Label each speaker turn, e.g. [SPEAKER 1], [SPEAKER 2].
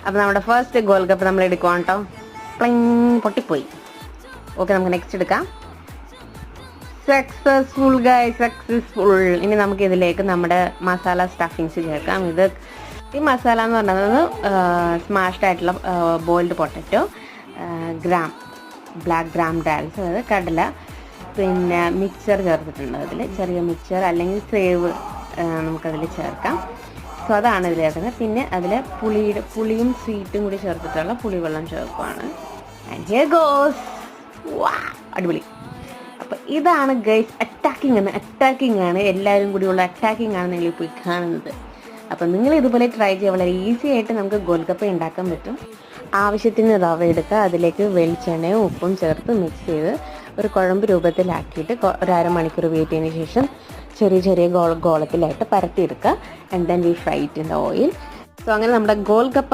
[SPEAKER 1] അപ്പോൾ നമ്മുടെ ഫസ്റ്റ് ഗോൾഗപ്പ നമ്മൾ എടുക്കുവാണ് കേട്ടോ. പ്ലിങ് പൊട്ടിപ്പോയി. ഓക്കെ, നമുക്ക് നെക്സ്റ്റ് എടുക്കാം. Successful guys, successful. ഇനി നമുക്ക് ഇതിലേക്ക് നമ്മുടെ മസാല സ്റ്റഫിങ്സ് ചേർക്കാം. ഈ മസാല എന്ന് പറയുന്നത് സ്മാഷ്ഡ് ആയിട്ടുള്ള ബോയിൽഡ് പൊട്ടറ്റോ, ബ്ലാക്ക് ഗ്രാം ഡാൽസ്, അതായത് കടല, പിന്നെ മിക്സർ ചേർത്തിട്ടുണ്ട്. അതിൽ ചെറിയ മിക്സർ അല്ലെങ്കിൽ സേവ് നമുക്കതിൽ ചേർക്കാം. സോ അതാണ് ഇതിൽ ചേർക്കുന്നത്. പിന്നെ അതിൽ പുളിയും സ്വീറ്റും കൂടി ചേർത്തിട്ടുള്ള പുളിവെള്ളം ചേർക്കുവാണ്. And here goes. വാ, അടിപൊളി. അപ്പോൾ ഇതാണ് ഗൈസ് അറ്റാക്കിംഗ് ആണ്. എല്ലാവരും കൂടിയുള്ള അറ്റാക്കിംഗ് ആണ് നിങ്ങൾ പോയി കാണുന്നത്. അപ്പം നിങ്ങൾ ഇതുപോലെ ട്രൈ ചെയ്യുക. വളരെ ഈസി ആയിട്ട് നമുക്ക് ഗോൽഗപ്പ ഉണ്ടാക്കാൻ പറ്റും. ആവശ്യത്തിന് റവ എടുക്കുക, അതിലേക്ക് വെളിച്ചെണ്ണയും ഉപ്പും ചേർത്ത് മിക്സ് ചെയ്ത് ഒരു കുഴമ്പ് രൂപത്തിലാക്കിയിട്ട് ഒരു അരമണിക്കൂർ വെയിറ്റ് ചെയ്തതിന് ശേഷം ചെറിയ ചെറിയ ഗോളത്തിലായിട്ട് പരത്തിയെടുക്കുക. And then we fry it in the oil. So അങ്ങനെ നമ്മുടെ ഗോൽഗപ്പ